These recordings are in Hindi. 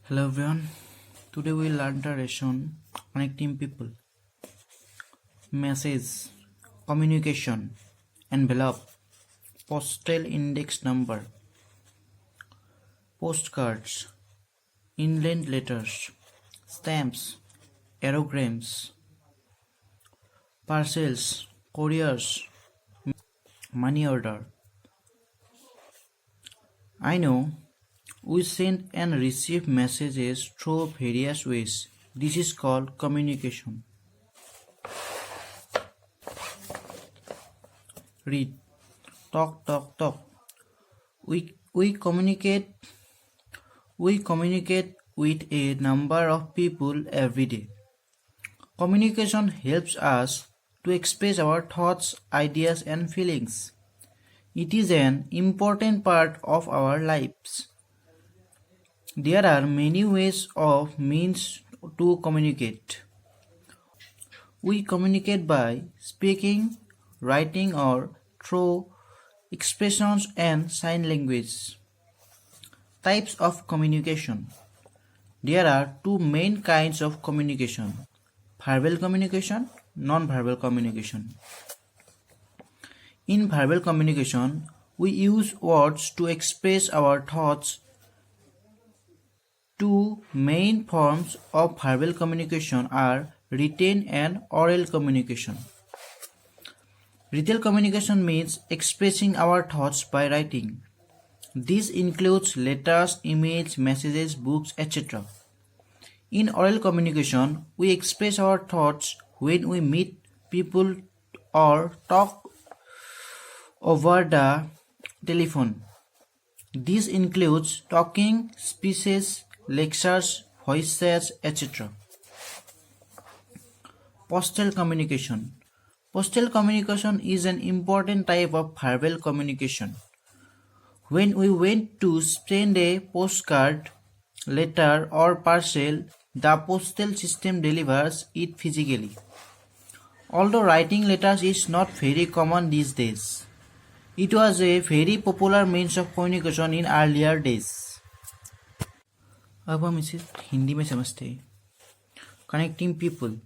Hello everyone. Today we learn the lesson connecting people, message, communication, envelope, postal index number, postcards, inland letters, stamps, aerograms, parcels, couriers, money order. I know we send and receive messages through various ways. This is called communication. Read. Talk. We communicate with a number of people every day. Communication helps us to express our thoughts, ideas and feelings. It is an important part of our lives. There are many ways of means to communicate. We communicate by speaking, writing or through expressions and sign language. Types of communication. There are two main kinds of communication: verbal communication, non-verbal communication. In verbal communication, we use words to express our thoughts. Two main forms of verbal communication are written and oral communication. Written communication means expressing our thoughts by writing. This includes letters, emails, messages, books, etc. In oral communication, we express our thoughts when we meet people or talk over the telephone. This includes talking, speeches, lectures, voices, etc. Postal communication. Postal communication is an important type of verbal communication. When we went to send a postcard, letter or parcel, the postal system delivers it physically. Although writing letters is not very common these days, it was a very popular means of communication in earlier days. अब हम इसे हिंदी में समझते हैं. Connecting people,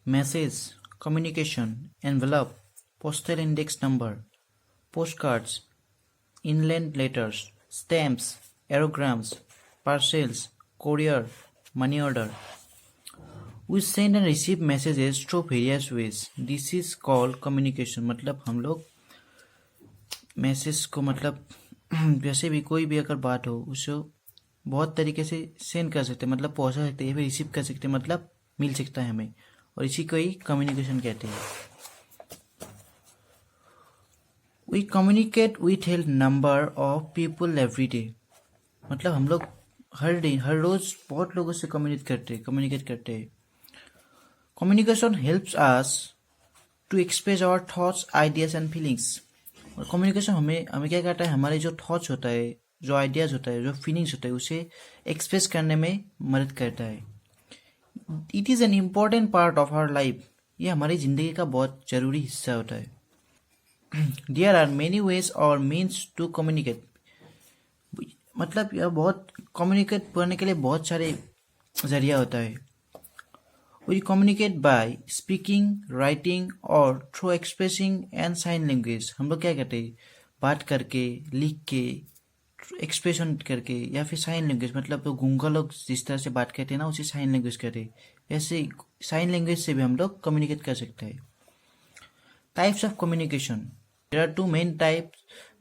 message, communication, envelope, postal index number, postcards, inland letters, stamps, aerograms, parcels, courier, money order. We send and receive messages through various ways. This is called communication. मतलब हम लोग मैसेज को मतलब जैसे भी कोई भी अगर बात हो उसे बहुत तरीके से सेंड कर सकते हैं, मतलब पहुंचा सकते हैं, फिर रिसीव कर सकते हैं, मतलब मिल सकता है हमें, और इसी को ही कम्युनिकेशन कहते हैं. We communicate with a number of people every day. मतलब हम लोग हर दिन हर रोज बहुत लोगों से कम्युनिकेट करते हैं. Communication helps us to express our thoughts, ideas and feelings. और कम्युनिकेशन हमें क्या करता है, हमारे जो थॉट्स होता है, जो आइडियाज होता है, जो फीलिंग्स होता है, उसे एक्सप्रेस करने में मदद करता है. It is an important part of our life. ये हमारी ज़िंदगी का बहुत ज़रूरी हिस्सा होता है. There are many ways or means to communicate. मतलब यह बहुत कम्युनिकेट करने के लिए बहुत सारे जरिया होता है. We communicate by speaking, writing or through expressing and sign language. हम लोग क्या करते हैं, बात करके, लिख के, एक्सप्रेशन करके, या फिर साइन लैंग्वेज, मतलब तो गूंगा लोग जिस तरह से बात करते हैं ना, उसे साइन लैंग्वेज कहते हैं. ऐसे साइन लैंग्वेज से भी हम लोग कम्युनिकेट कर सकते हैं. Types of communication. There are two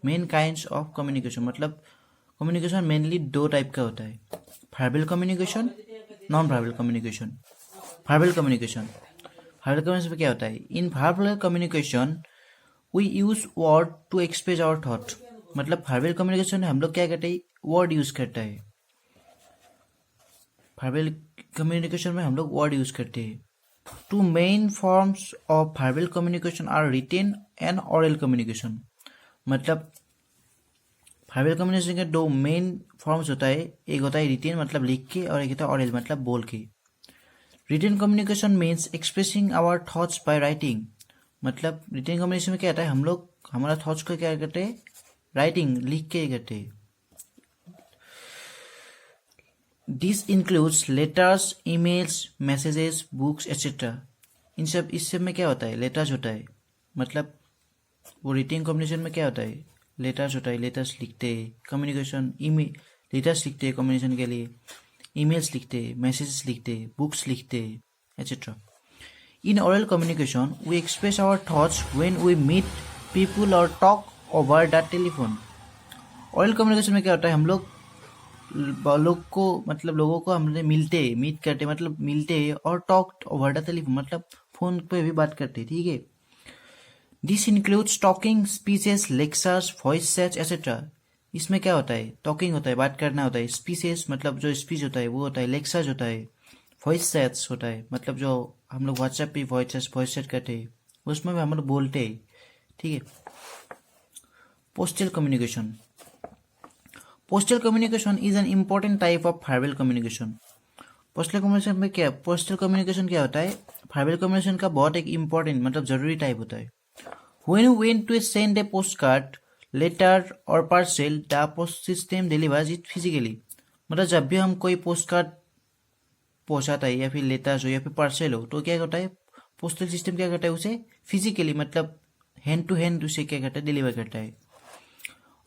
main kinds of communication. मतलब कम्युनिकेशन मेनली दो टाइप का होता है: verbal communication, non-verbal communication. verbal communication में क्या होता है? In verbal communication we use word to express our thought. मतलब verbal communication में हम लोग क्या करते हैं, वर्ड यूज करता है. verbal communication में हम लोग वर्ड यूज करते हैं. Two main forms of verbal communication are written and oral communication. मतलब verbal communication के दो मेन फॉर्म्स होता है. एक होता है written मतलब लिख के, और एक होता है oral मतलब बोल के. Written communication means expressing our thoughts by writing. मतलब written communication में क्या होता है, हम लोग हमारा थॉट्स को क्या करते हैं, राइटिंग लिख के करते हैं. This includes letters, emails, messages, books etcetera. इस सब में क्या होता है? लेटर्स होता है। मतलब वो रिटिंग कम्युनिकेशन में क्या होता है? लेटर्स होता है, लेटर्स लिखते हैं, कम्युनिकेशन ईमेल, लेटर्स लिखते हैं कम्युनिकेशन के लिए, ईमेल्स लिखते हैं, मैसेजेस लिखते हैं, बुक्स लिखते हैं etcetera. In oral communication we express our thoughts when we meet people और talk over the telephone. Oral communication में क्या होता है? हम लोगों को हमने मीट करते मतलब मिलते हैं, और टॉक ओवर द टेलीफोन मतलब फोन पे भी बात करते, ठीक है। This includes talking, speeches, lectures, voice chats etcetera. इसमें क्या होता है? टॉकिंग होता है, बात करना होता है, स्पीचेस मतलब जो स्पीच होता है वो होता है, लेक्चर्स होता है, वॉइस चैट्स होता है मतलब जो हम लोग व्हाट्सएप पे वॉइस चैट करते हैं, उसमें भी हम लोग बोलते हैं, ठीक है। Postal communication. Postal communication is an important type of verbal communication. Postal communication क्या होता है? वर्बल कम्युनिकेशन का बहुत एक इम्पोर्टेंट मतलब जरूरी टाइप होता है। When you went to send a postcard, letter or parcel, the post system delivers it physically। मतलब जब भी हम कोई पोस्ट कार्ड पहुंचाता है या फिर लेटर्स हो या फिर पार्सल हो, तो क्या होता है? पोस्टल सिस्टम क्या करता है? उसे फिजिकली मतलब हैंड टू हैंड उसे क्या करता है? डिलीवर करता है।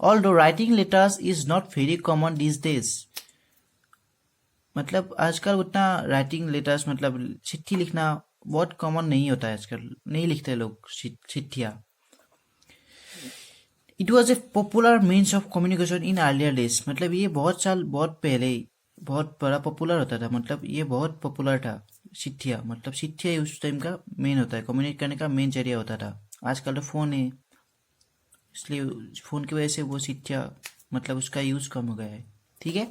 Although writing letters is not very common these days। मतलब आजकल उतना राइटिंग लेटर्स मतलब चिट्ठी लिखना बहुत कॉमन नहीं होता है, आजकल नहीं लिखते लोग चिट्ठियाँ। It was a popular means of communication in earlier days. मतलब ये बहुत पहले बहुत बड़ा पॉपुलर होता था, मतलब ये बहुत पॉपुलर था चिट्ठियाँ। मतलब चिट्ठियाँ उस टाइम का मेन होता है, कम्युनिकेट करने का मेन जरिया होता था। आजकल तो फ़ोन है, इसलिए फ़ोन की वजह से वो चिट्ठियाँ मतलब उसका यूज़ कम हो गया है, ठीक है।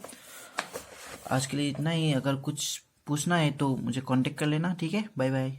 आज के लिए इतना ही। अगर कुछ पूछना है तो मुझे कांटेक्ट कर लेना, ठीक है। Bye bye.